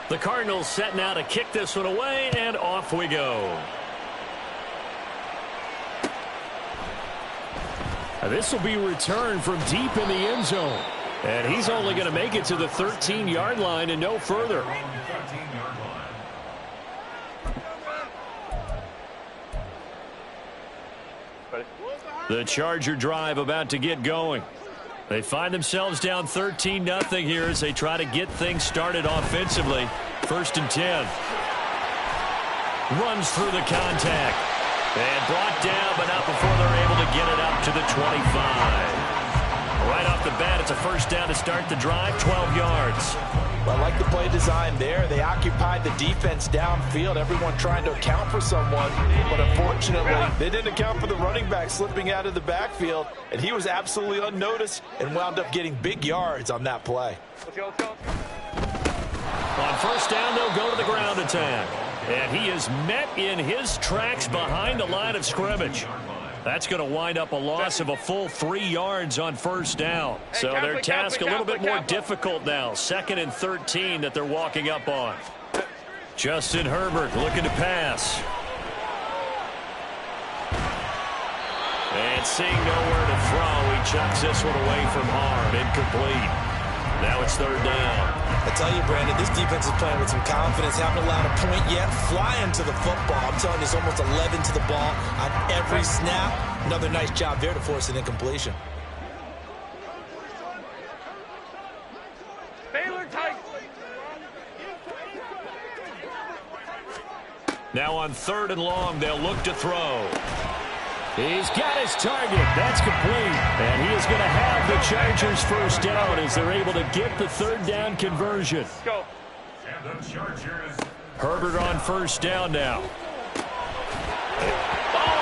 The Cardinals set now to kick this one away, and off we go. This will be returned from deep in the end zone. And he's only going to make it to the 13-yard line and no further. The Charger drive about to get going. They find themselves down 13-0 here as they try to get things started offensively. 1st and 10. Runs through the contact. And brought down, but not before they're able to get it up to the 25. Right off the bat, it's a first down to start the drive, 12 yards. Well, I like the play design there. They occupied the defense downfield, everyone trying to account for someone. But unfortunately, they didn't account for the running back slipping out of the backfield, and he was absolutely unnoticed and wound up getting big yards on that play. On first down, they'll go to the ground attack. And he is met in his tracks behind the line of scrimmage. That's going to wind up a loss of a full 3 yards on first down. So their task a little bit more difficult now. 2nd and 13 that they're walking up on. Justin Herbert looking to pass. And seeing nowhere to throw, he chucks this one away from harm. Incomplete. Now it's 3rd down. I tell you, Brandon, this defense is playing with some confidence. Haven't allowed a point yet. Flying to the football. I'm telling you, it's almost 11 to the ball on every snap. Another nice job there to force an incompletion. Now on 3rd and long, they'll look to throw. He's got his target. That's complete. And he is going to have the Chargers first down as they're able to get the 3rd down conversion. Go. Herbert on first down now. Oh,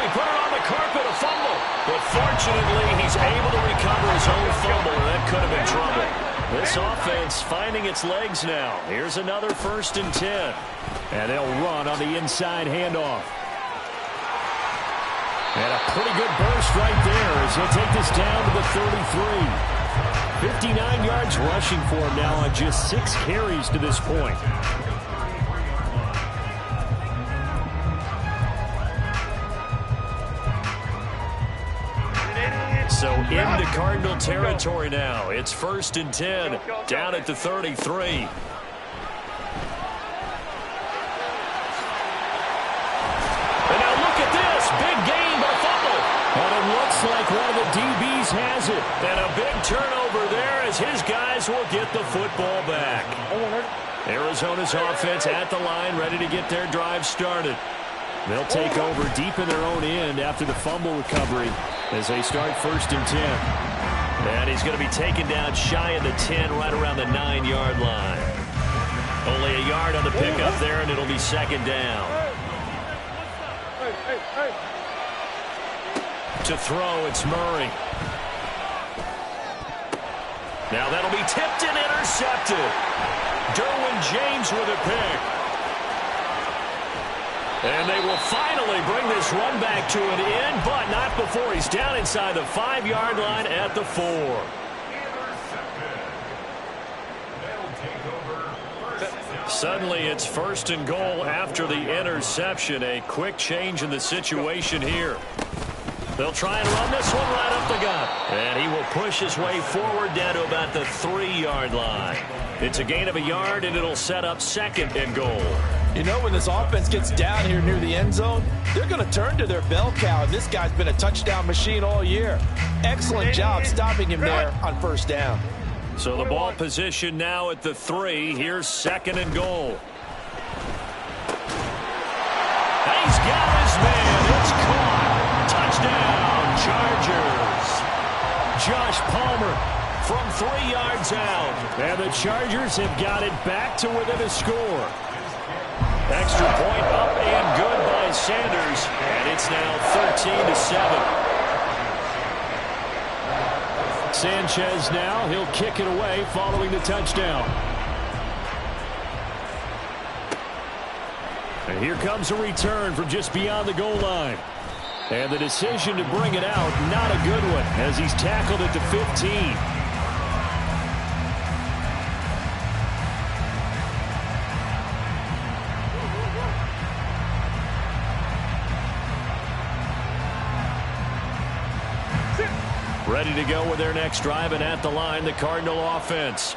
he put it on the carpet, a fumble. But fortunately, he's able to recover his own fumble, and that could have been trouble. This offense finding its legs now. Here's another 1st and 10. And they'll run on the inside handoff. And a pretty good burst right there as he'll take this down to the 33. 59 yards rushing for him now on just 6 carries to this point. So into Cardinal territory now. It's 1st and 10 down at the 33. Like one of the DBs has it. And a big turnover there as his guys will get the football back. Arizona's offense at the line, ready to get their drive started. They'll take over deep in their own end after the fumble recovery as they start 1st and 10. And he's going to be taken down shy of the 10, right around the 9-yard line. Only a yard on the pickup there, and it'll be 2nd down. To throw, it's Murray. Now that'll be tipped and intercepted. Derwin James with a pick. And they will finally bring this run back to an end, but not before he's down inside the 5-yard line at the 4. Suddenly it's 1st and goal after the interception. A quick change in the situation here. They'll try and run this one right up the gut. And he will push his way forward down to about the 3-yard line. It's a gain of a yard, and it'll set up 2nd and goal. You know, when this offense gets down here near the end zone, they're going to turn to their bell cow, and this guy's been a touchdown machine all year. Excellent job stopping him there on 1st down. So the ball position now at the 3. Here's 2nd and goal. He's got his man. It's caught. Touchdown, Chargers. Josh Palmer from 3 yards out. And the Chargers have got it back to within a score. Extra point up and good by Sanders. And it's now 13-7. Sanchez now, he'll kick it away following the touchdown. And here comes a return from just beyond the goal line. And the decision to bring it out, not a good one, as he's tackled at the 15. Ready to go with their next drive, and at the line, the Cardinal offense.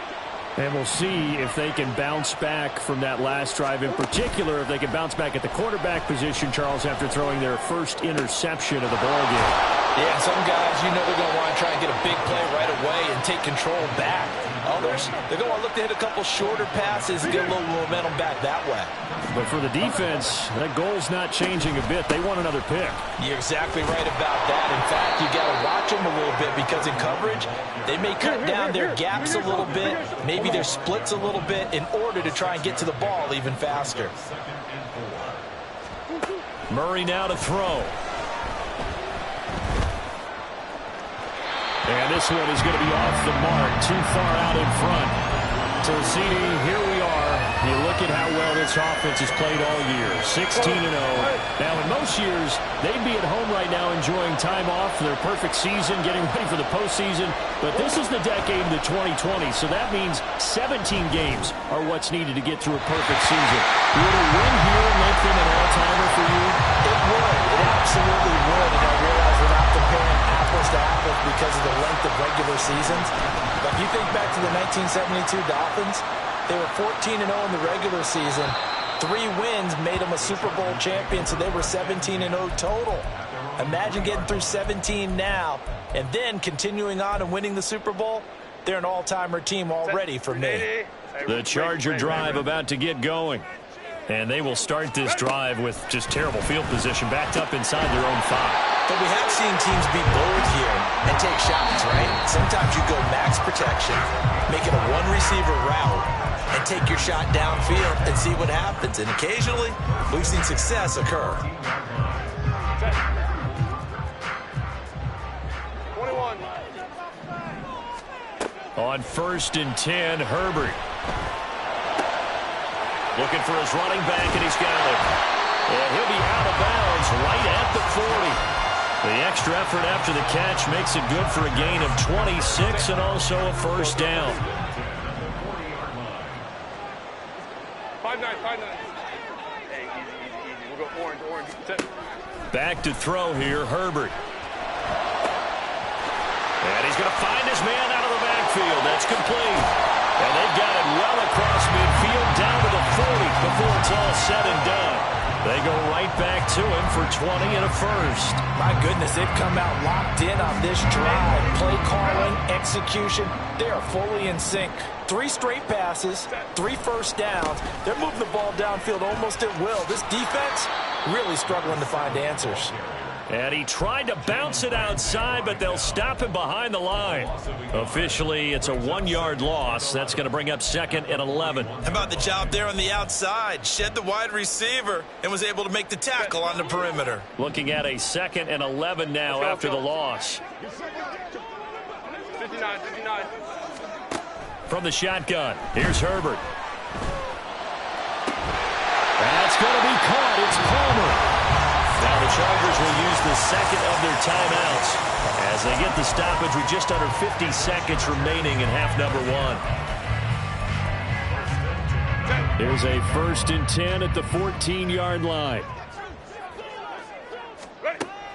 And we'll see if they can bounce back from that last drive, in particular if they can bounce back at the quarterback position, Charles, after throwing their first interception of the ballgame. Yeah, some guys, you know, they're going to want to try and get a big play right away and take control back. Others, they're going to look to hit a couple shorter passes and get a little momentum back that way. But for the defense, that goal's not changing a bit. They want another pick. You're exactly right about that. In fact, you got to watch them a little bit because in coverage, they may cut down their gaps a little bit, maybe their splits a little bit in order to try and get to the ball even faster. Murray now to throw. And this one is going to be off the mark, too far out in front. So, CD, here we are. You look at how well this offense has played all year, 16-0. Now, in most years, they'd be at home right now enjoying time off for their perfect season, getting ready for the postseason. But this is the decade of the 2020, so that means 17 games are what's needed to get through a perfect season. Would a win here make them an all-timer for you? It would. It absolutely would. And I realize we're not comparing apples to apples because of the length of regular seasons. But if you think back to the 1972 Dolphins, they were 14-0 in the regular season. 3 wins made them a Super Bowl champion, so they were 17-0 total. Imagine getting through 17 now and then continuing on and winning the Super Bowl. They're an all-timer team already for me. The Charger drive about to get going. And they will start this drive with just terrible field position, backed up inside their own 5. But we have seen teams be bold here and take shots, right? Sometimes you go max protection, make it a one-receiver route, and take your shot downfield and see what happens. And occasionally, we've seen success occur. 21. On 1st and 10, Herbert. Looking for his running back, and he's got it. And he'll be out of bounds right at the 40. The extra effort after the catch makes it good for a gain of 26 and also a first down. 5-9. Hey, easy. We'll go orange. Back to throw here, Herbert. And he's going to find his man out of the backfield. That's complete. And they've got it well across midfield down to the 40 before it's all said and done. They go right back to him for 20 and a first. My goodness, they've come out locked in on this drive. Play calling, execution, they are fully in sync. 3 straight passes, 3 first downs. They're moving the ball downfield almost at will. This defense really struggling to find answers. And he tried to bounce it outside, but they'll stop him behind the line. Officially, it's a 1-yard loss. That's going to bring up 2nd and 11. How about the job there on the outside? Shed the wide receiver and was able to make the tackle on the perimeter. Looking at a 2nd and 11 now after the loss. 59. From the shotgun, here's Herbert. That's going to be caught. It's Palmer. Now the Chargers will use the 2nd of their timeouts as they get the stoppage with just under 50 seconds remaining in half number 1. Here's a 1st and 10 at the 14-yard line.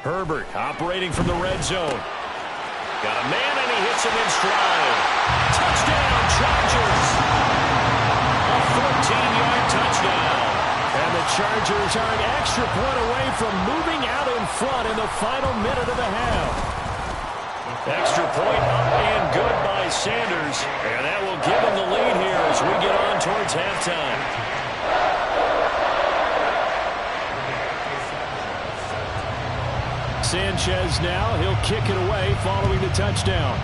Herbert operating from the red zone. Got a man and he hits him in stride. Touchdown, Chargers! A 14-yard touchdown. And the Chargers are an extra point away from moving out in front in the final minute of the half. Extra point up and good by Sanders. And that will give him the lead here as we get on towards halftime. Sanchez now, he'll kick it away following the touchdown.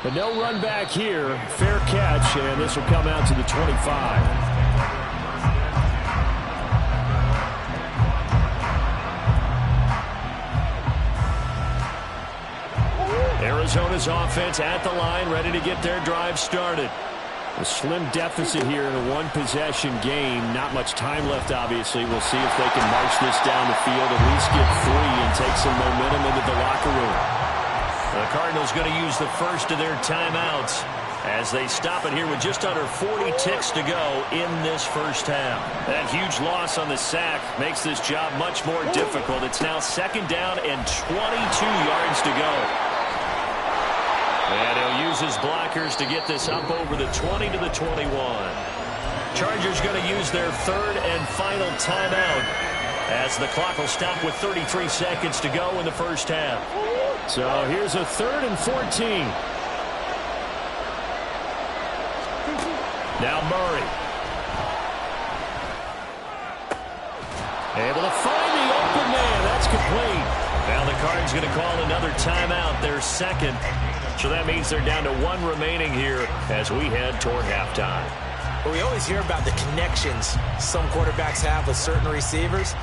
But no run back here. Fair catch, and this will come out to the 25. Arizona's offense at the line, ready to get their drive started. A slim deficit here in a one-possession game. Not much time left, obviously. We'll see if they can march this down the field, at least get 3 and take some momentum into the locker room. The Cardinals going to use the first of their timeouts as they stop it here with just under 40 ticks to go in this first half. That huge loss on the sack makes this job much more difficult. It's now second down and 22 yards to go. And he'll use his blockers to get this up over the 20 to the 21. Chargers going to use their third and final timeout as the clock will stop with 33 seconds to go in the first half. So here's a 3rd and 14. Now Murray. Able to find the open man. That's complete. Now the Cards going to call another timeout, their second. So that means they're down to 1 remaining here as we head toward halftime. Well, we always hear about the connections some quarterbacks have with certain receivers.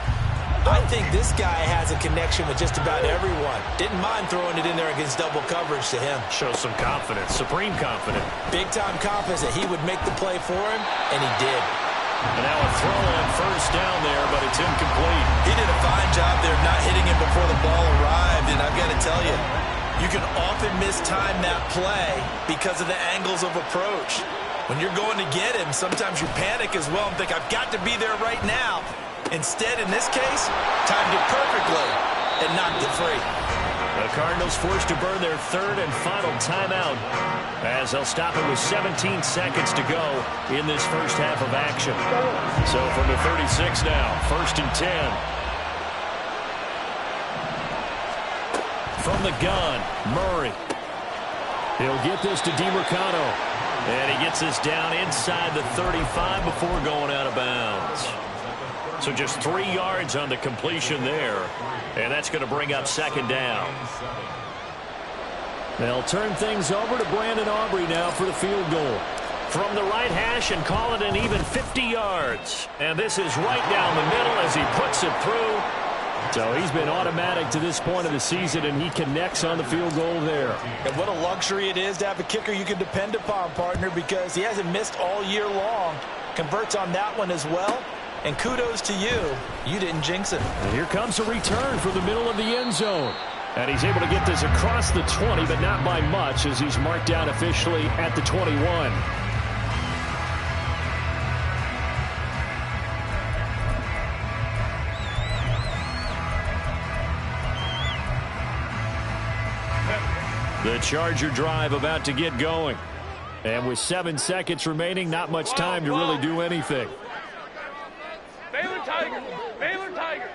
I think this guy has a connection with just about everyone. Didn't mind throwing it in there against double coverage to him. Shows some confidence, supreme confidence. Big-time confidence that he would make the play for him, and he did. And now a throw on first down there, but it's incomplete. He did a fine job there not hitting him before the ball arrived, and I've got to tell you, you can often mistime that play because of the angles of approach. When you're going to get him, sometimes you panic as well and think, I've got to be there right now. Instead, in this case, timed it perfectly and knocked it free. The Cardinals forced to burn their third and final timeout as they'll stop it with 17 seconds to go in this first half of action. So from the 36 now, 1st and 10. From the gun, Murray. He'll get this to DeMarcano. And he gets this down inside the 35 before going out of bounds. So just 3 yards on the completion there. And that's going to bring up second down. They'll turn things over to Brandon Aubrey now for the field goal. From the right hash and call it an even 50 yards. And this is right down the middle as he puts it through. So he's been automatic to this point of the season, and he connects on the field goal there. And what a luxury it is to have a kicker you can depend upon, partner, because he hasn't missed all year long. Converts on that one as well. And kudos to you. You didn't jinx it. And here comes a return from the middle of the end zone. And he's able to get this across the 20, but not by much as he's marked down officially at the 21. The Charger drive about to get going. And with 7 seconds remaining, not much time to really do anything. Baylor Tiger. Baylor Tiger.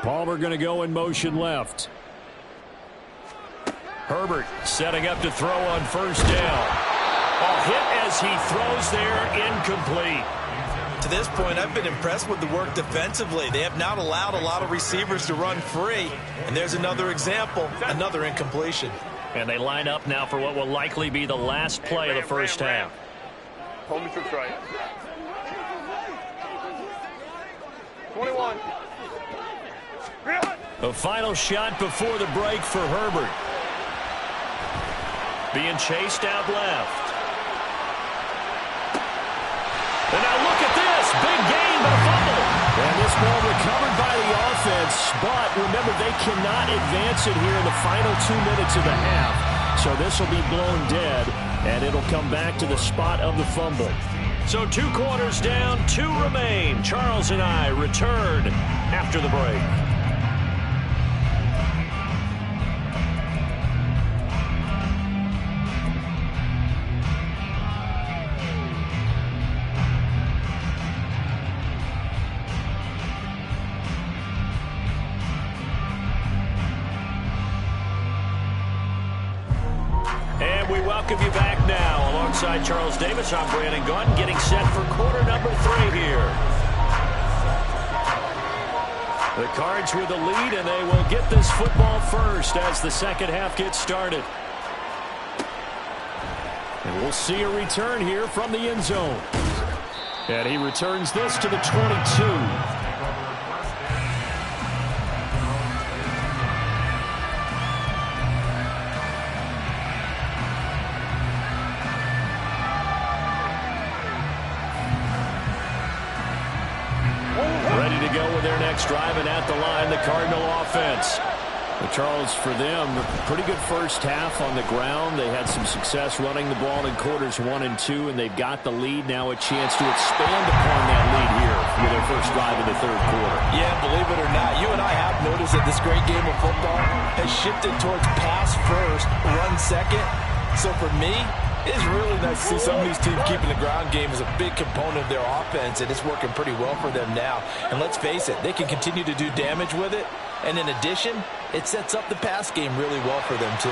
Palmer going to go in motion left. Herbert setting up to throw on first down. A hit as he throws there, incomplete. To this point, I've been impressed with the work defensively. They have not allowed a lot of receivers to run free. And there's another example, another incompletion. And they line up now for what will likely be the last play of the first half. Hold me to right. 21. The final shot before the break for Herbert. Being chased out left. And now look at this. Big gain, but a fumble. And this ball recovered by the offense. But remember, they cannot advance it here in the final 2 minutes of the half. So this will be blown dead, and it'll come back to the spot of the fumble. So 2 quarters down, 2 remain. Charles and I return after the break. We welcome you back now. Alongside Charles Davis, I'm Brandon Gaudin, getting set for quarter number 3 here. The Cards with the lead, and they will get this football first as the second half gets started. And we'll see a return here from the end zone. And he returns this to the 22. Driving at the line, the Cardinal offense. But Charles, for them, pretty good first half on the ground. They had some success running the ball in quarters 1 and 2, and they've got the lead. Now a chance to expand upon that lead here with their first drive in the third quarter. Yeah, believe it or not, you and I have noticed that this great game of football has shifted towards pass first, run second. So for me, it's really nice to see some of these teams keeping the ground game as a big component of their offense, and it's working pretty well for them now. And let's face it, they can continue to do damage with it. And in addition, it sets up the pass game really well for them, too.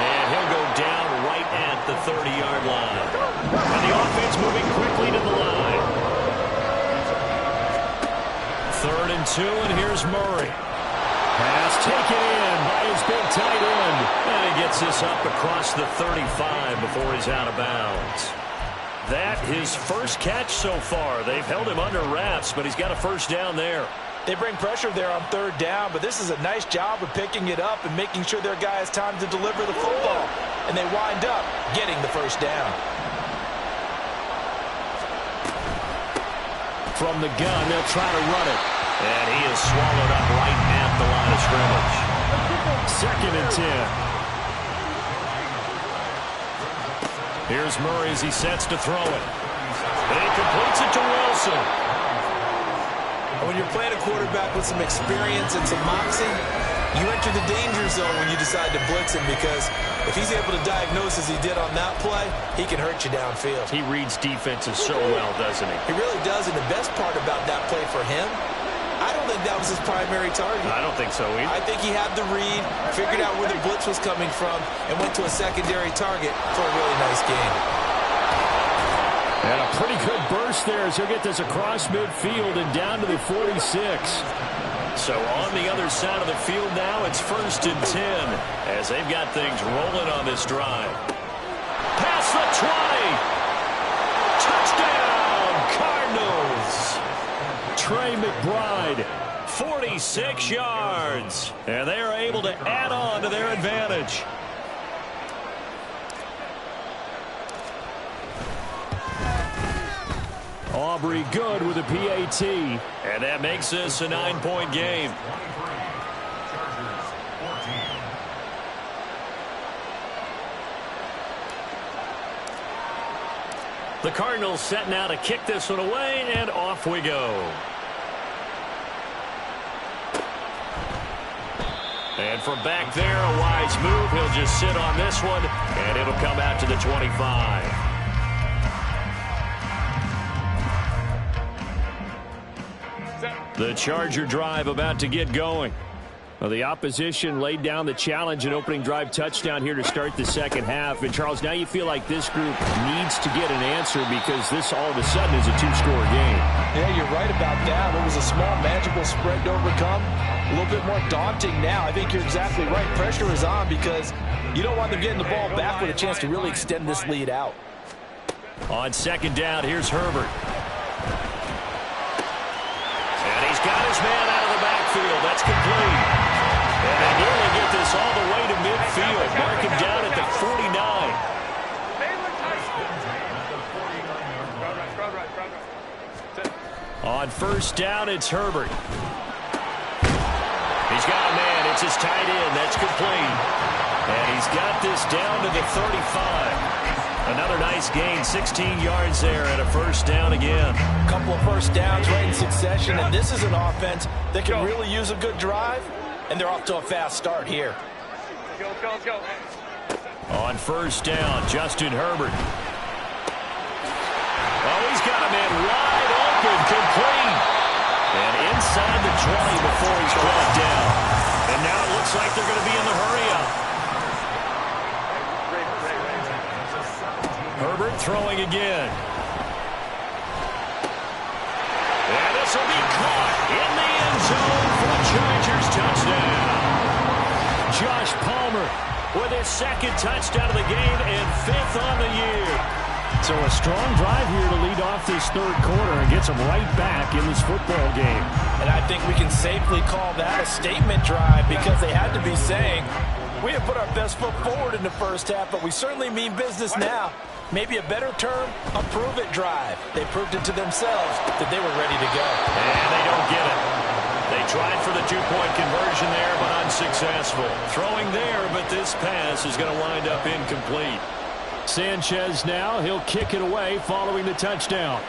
And he'll go down right at the 30-yard line. And the offense moving quickly to the line. 3rd and 2, and here's Murray. Pass taken in by his big tight end. And he gets this up across the 35 before he's out of bounds. That his first catch so far. They've held him under wraps, but he's got a first down there. They bring pressure there on 3rd down, but this is a nice job of picking it up and making sure their guy has time to deliver the football. And they wind up getting the first down. From the gun, they'll try to run it. And he is swallowed up right at the line of scrimmage. 2nd and 10. Here's Murray as he sets to throw it. And he completes it to Wilson. When you're playing a quarterback with some experience and some moxie, you enter the danger zone when you decide to blitz him, because if he's able to diagnose as he did on that play, he can hurt you downfield. He reads defenses so well, doesn't he? He really does, and the best part about that play for him, I don't think that was his primary target. I don't think so either. I think he had the read, figured out where the blitz was coming from, and went to a secondary target for a really nice game. And a pretty good burst there as he'll get this across midfield and down to the 46. So on the other side of the field now, it's 1st and 10 as they've got things rolling on this drive. Past the 20. Touchdown, Cardinals. Trey McBride, 46 yards. And they are able to add on to their advantage. Aubrey good with a PAT. And that makes this a 9-point game. The Cardinals set now to kick this one away, and off we go. And from back there, a wise move. He'll just sit on this one, and it'll come out to the 25. The Charger drive about to get going. Well, the opposition laid down the challenge and opening drive touchdown here to start the second half. And, Charles, now you feel like this group needs to get an answer because this all of a sudden is a 2-score game. Yeah, you're right about that. It was a small magical spread to overcome. A little bit more daunting now. I think you're exactly right. Pressure is on because you don't want them getting the ball back with a chance to really extend this lead out. On 2nd down, here's Herbert. And he's got his man out of the backfield. That's complete. And they nearly get this all the way to midfield. Mark him down at the 49. On 1st down, it's Herbert. He's got a man. It's his tight end. That's complete. And he's got this down to the 35. Another nice gain, 16 yards there, and a 1st down again. A couple of 1st downs right in succession, and this is an offense that can really use a good drive, and they're off to a fast start here. Let's go. On 1st down, Justin Herbert. Oh, he's got a man wide open, complete. And inside the 20 before he's brought down. And now it looks like they're going to be in the hurry-up. Herbert throwing again. And this will be caught in the end zone for a Chargers touchdown. Josh Palmer with his 2nd touchdown of the game and 5th on the year. So a strong drive here to lead off this 3rd quarter and gets them right back in this football game. And I think we can safely call that a statement drive because they had to be saying, We have put our best foot forward in the first half, but we certainly mean business now. Maybe a better term, a prove-it drive. They proved it to themselves that they were ready to go. And they don't get it. They tried for the two-point conversion there, but unsuccessful. Throwing there, but this pass is going to wind up incomplete. Sanchez now, he'll kick it away following the touchdown.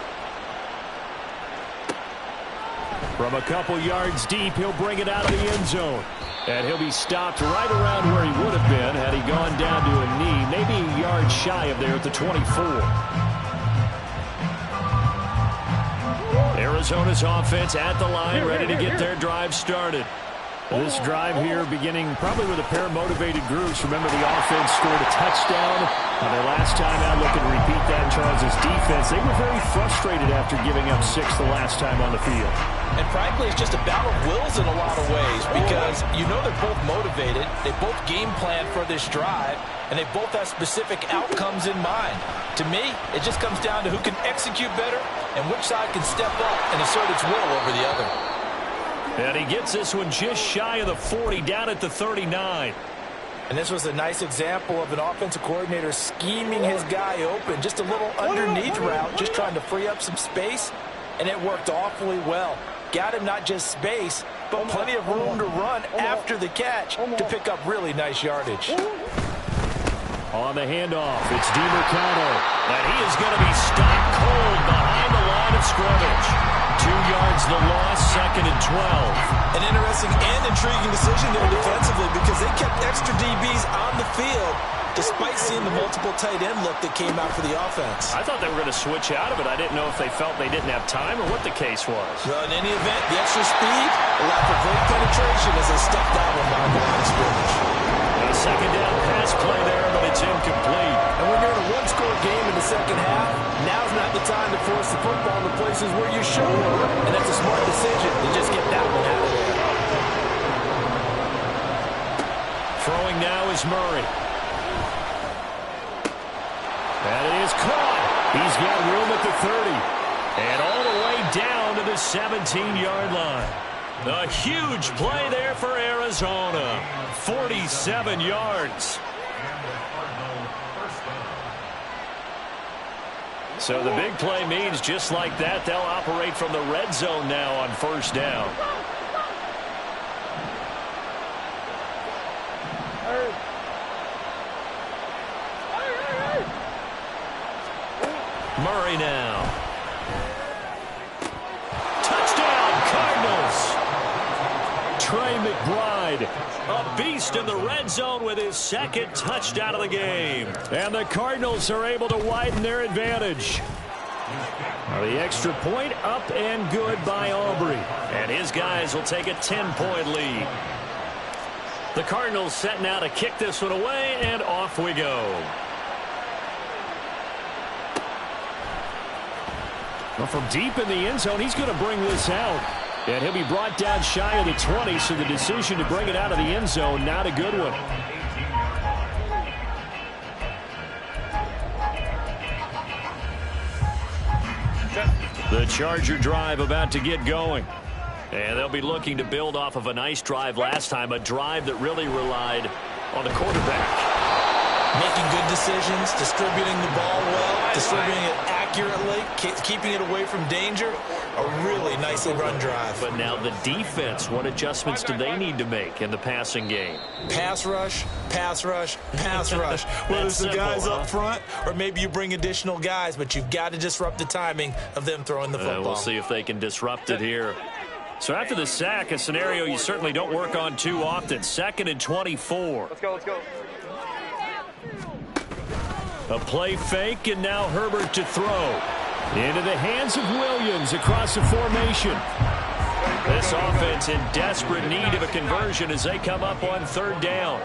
From a couple yards deep, he'll bring it out of the end zone. And he'll be stopped right around where he would have been had he gone down to a knee, maybe a yard shy of there at the 24. Arizona's offense at the line, ready to get their drive started. This drive here beginning probably with a pair of motivated groups. Remember, the offense scored a touchdown. Their last time out, looking to repeat that in Charles' defense. They were very frustrated after giving up 6 the last time on the field. And frankly, it's just a battle of wills in a lot of ways because you know they're both motivated. They both game plan for this drive, and they both have specific outcomes in mind. To me, it just comes down to who can execute better and which side can step up and assert its will over the other. And he gets this one just shy of the 40, down at the 39. And this was a nice example of an offensive coordinator scheming his guy open. Just a little underneath route, just trying to free up some space, and it worked awfully well. Got him not just space, but plenty of room to run after the catch to pick up really nice yardage. On the handoff, it's DiMercado, and he is going to be stopped cold behind the line of scrimmage. 2 yards the loss, 2nd and 12. An interesting and intriguing decision there defensively because they kept extra DBs on the field despite seeing the multiple tight end look that came out for the offense. I thought they were going to switch out of it. I didn't know if they felt they didn't have time or what the case was. Well, in any event, the extra speed allowed for great penetration as they stepped out behind the line of scrimmage. A second down pass play there, but it's incomplete. And when you're in a one-score game in the second half, now's not the time to force the football in the places where you should work. And that's a smart decision to just get that one out of there. Throwing now is Murray. And it is caught. He's got room at the 30. And all the way down to the 17-yard line. A huge play there for Arizona. 47 yards. So the big play means just like that, they'll operate from the red zone now on first down. Murray now. Touchdown, Cardinals. Trey McBride, a beast in the red zone with his 2nd touchdown of the game. And the Cardinals are able to widen their advantage. The extra point up and good by Aubrey. And his guys will take a 10-point lead. The Cardinals set now to kick this one away, and off we go. Well, from deep in the end zone, he's going to bring this out. And he'll be brought down shy of the 20, so the decision to bring it out of the end zone, not a good one. The Charger drive about to get going. And they'll be looking to build off of a nice drive last time, a drive that really relied on the quarterback. Making good decisions, distributing the ball well, distributing it accurately, keeping it away from danger. A really nicely run drive. But now the defense, what adjustments do they need to make in the passing game? Pass rush, pass rush, pass rush. Whether it's the guys up front or maybe you bring additional guys, but you've got to disrupt the timing of them throwing the football. We'll see if they can disrupt it here. So after the sack, a scenario you certainly don't work on too often. 2nd and 24. Let's go, let's go. A play fake, and now Herbert to throw. Into the hands of Williams across the formation. This offense in desperate need of a conversion as they come up on 3rd down.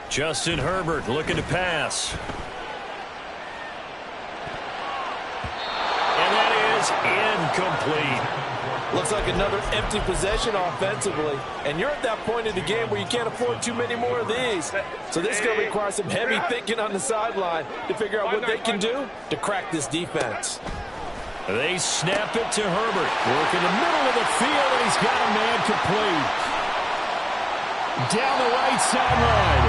Justin Herbert looking to pass. And that is incomplete. Looks like another empty possession offensively. And you're at that point in the game where you can't afford too many more of these. So this is going to require some heavy thinking on the sideline to figure out what they can do to crack this defense. They snap it to Herbert. Work in the middle of the field, and he's got a man complete. Down the right sideline.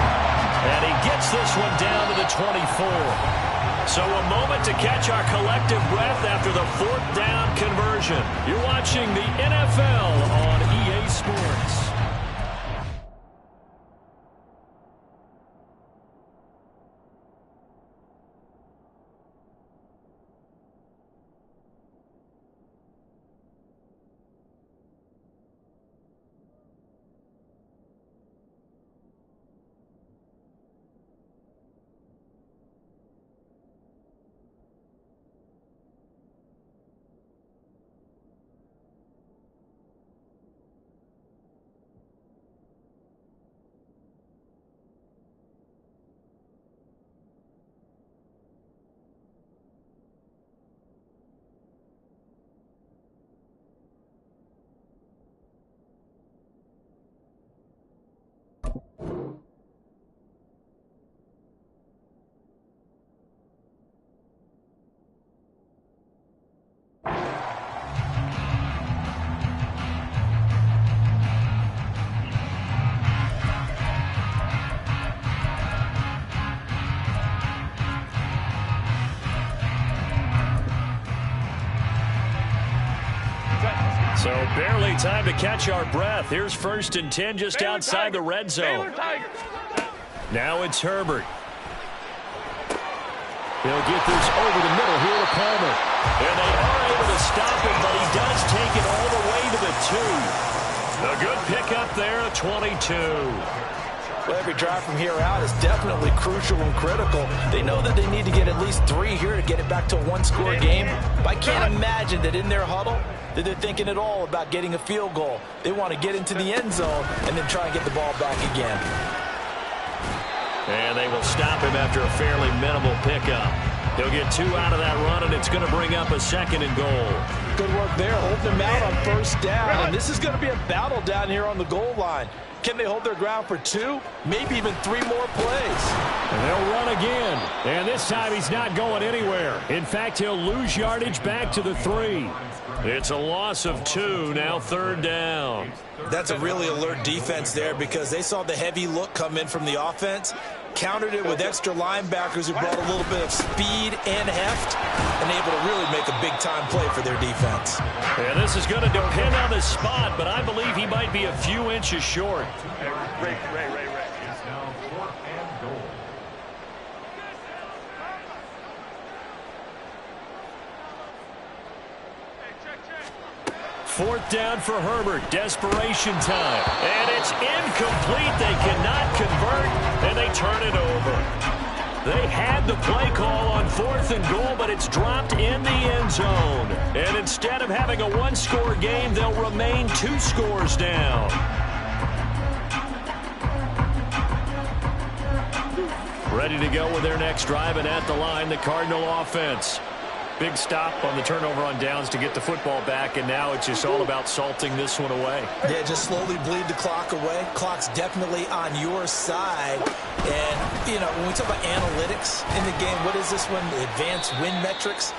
And he gets this one down to the 24. So a moment to catch our collective breath after the 4th down conversion. You're watching the NFL on EA Sports. So barely time to catch our breath. Here's 1st and 10 just outside the red zone. Now it's Herbert. He'll get this over the middle here to Palmer. And they are able to stop him, but he does take it all the way to the 2. A good pickup there, a 22. Well, every drive from here out is definitely crucial and critical. They know that they need to get at least 3 here to get it back to a 1-score game. But I can't imagine that in their huddle that they're thinking at all about getting a field goal. They want to get into the end zone and then try and get the ball back again. And they will stop him after a fairly minimal pickup. He'll get 2 out of that run, and it's going to bring up a 2nd and goal. Good work there, holding them out on 1st down. And this is going to be a battle down here on the goal line. Can they hold their ground for 2, maybe even 3 more plays? And they'll run again. And this time he's not going anywhere. In fact, he'll lose yardage back to the 3. It's a loss of 2, now 3rd down. That's a really alert defense there because they saw the heavy look come in from the offense, countered it with extra linebackers who brought a little bit of speed and heft, and able to really make a big-time play for their defense. And this is going to depend on the spot, but I believe he might be a few inches short. Ray. Fourth down for Herbert. Desperation time. And it's incomplete. They cannot convert, and they turn it over. They had the play call on 4th and goal, but it's dropped in the end zone. And instead of having a 1-score game, they'll remain 2 scores down. Ready to go with their next drive, and at the line, the Cardinal offense. Big stop on the turnover on downs to get the football back, and now it's just all about salting this one away. Yeah, just slowly bleed the clock away. Clock's definitely on your side. And, you know, when we talk about analytics in the game, what is this one? The advanced win metrics?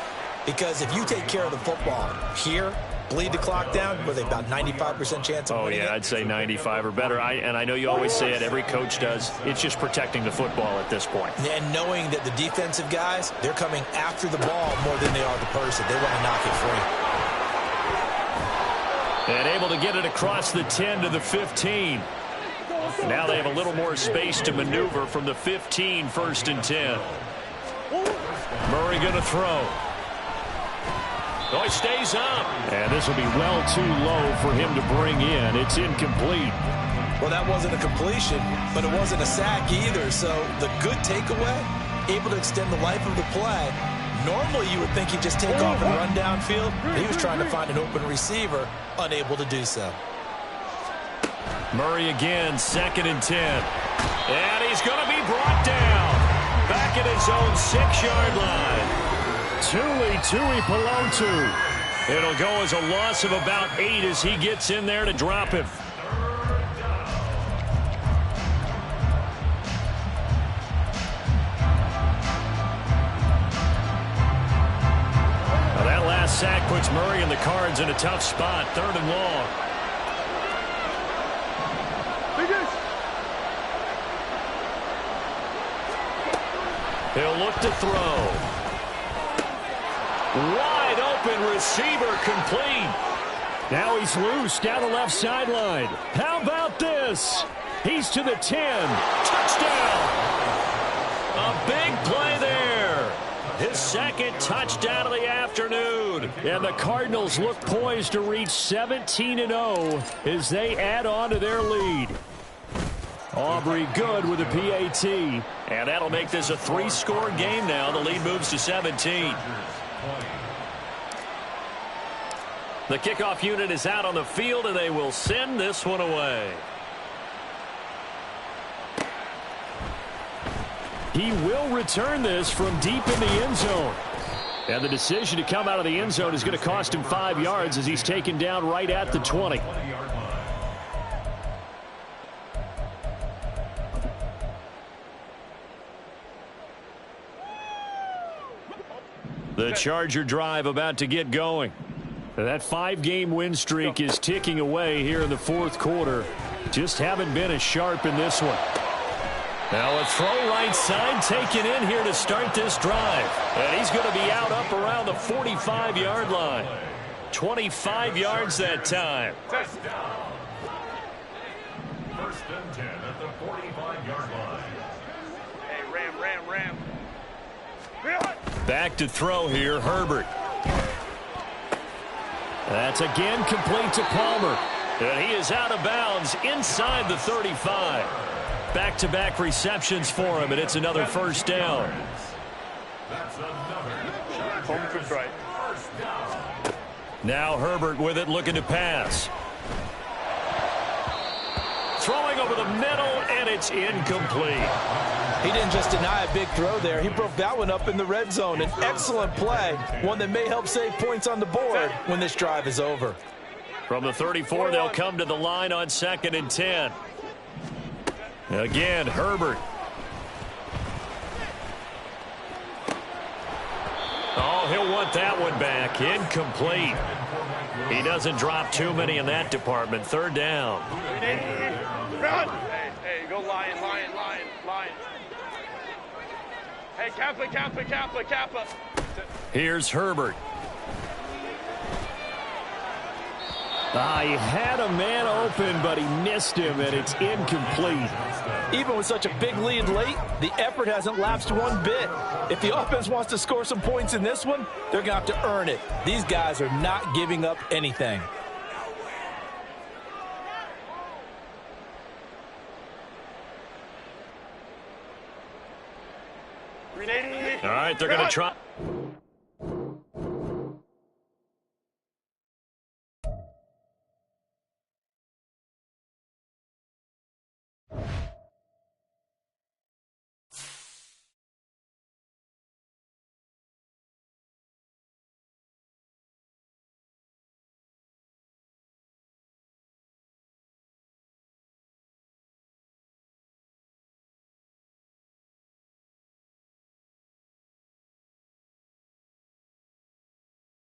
Because if you take care of the football here, bleed the clock down, were they about 95% chance of winning it? I'd say 95 or better. And I know you always say it, every coach does. It's just protecting the football at this point. And knowing that the defensive guys, they're coming after the ball more than they are the person. They want to knock it free. And able to get it across the 10 to the 15. Now they have a little more space to maneuver from the 15, 1st and 10. Murray going to throw. Oh, he stays up. And this will be well too low for him to bring in. It's incomplete. Well, that wasn't a completion, but it wasn't a sack either. So the good takeaway, able to extend the life of the play. Normally you would think he'd just take off and run downfield. He was trying to find an open receiver, unable to do so. Murray again, 2nd and 10. And he's going to be brought down. Back at his own 6-yard line. Tui Pelotu. It'll go as a loss of about 8 as he gets in there to drop him. Now that last sack puts Murray and the Cards in a tough spot, 3rd and long. He'll look to throw. Wide open receiver complete. Now he's loose down the left sideline. How about this? He's to the 10. Touchdown. A big play there. His second touchdown of the afternoon. And the Cardinals look poised to reach 17-0 as they add on to their lead. Aubrey good with a PAT. And that'll make this a 3-score game now. The lead moves to 17. The kickoff unit is out on the field, and they will send this one away. He will return this from deep in the end zone. And the decision to come out of the end zone is going to cost him 5 yards as he's taken down right at the 20. The Charger drive about to get going. That 5-game win streak is ticking away here in the fourth quarter. Just haven't been as sharp in this one. Now a throw right side taken in here to start this drive. And he's going to be out up around the 45-yard line. 25 yards that time. First and 10 at the 45-yard line. Hey, Ram. Back to throw here, Herbert. That's again complete to Palmer. And he is out of bounds inside the 35. Back-to-back receptions for him, and it's another first down. That's another Home to right. Now Herbert with it, looking to pass. Throwing over the middle, and it's incomplete. He didn't just deny a big throw there. He broke that one up in the red zone. An excellent play, one that may help save points on the board when this drive is over. From the 34, they'll come to the line on 2nd and 10. Again, Herbert. Oh, he'll want that one back. Incomplete. He doesn't drop too many in that department. Third down. Run! Hey, go Lion. Hey, Kappa. Here's Herbert. He had a man open, but he missed him, and it's incomplete. Even with such a big lead late, the effort hasn't lapsed one bit. If the offense wants to score some points in this one, they're going to have to earn it. These guys are not giving up anything. All right, they're going to try.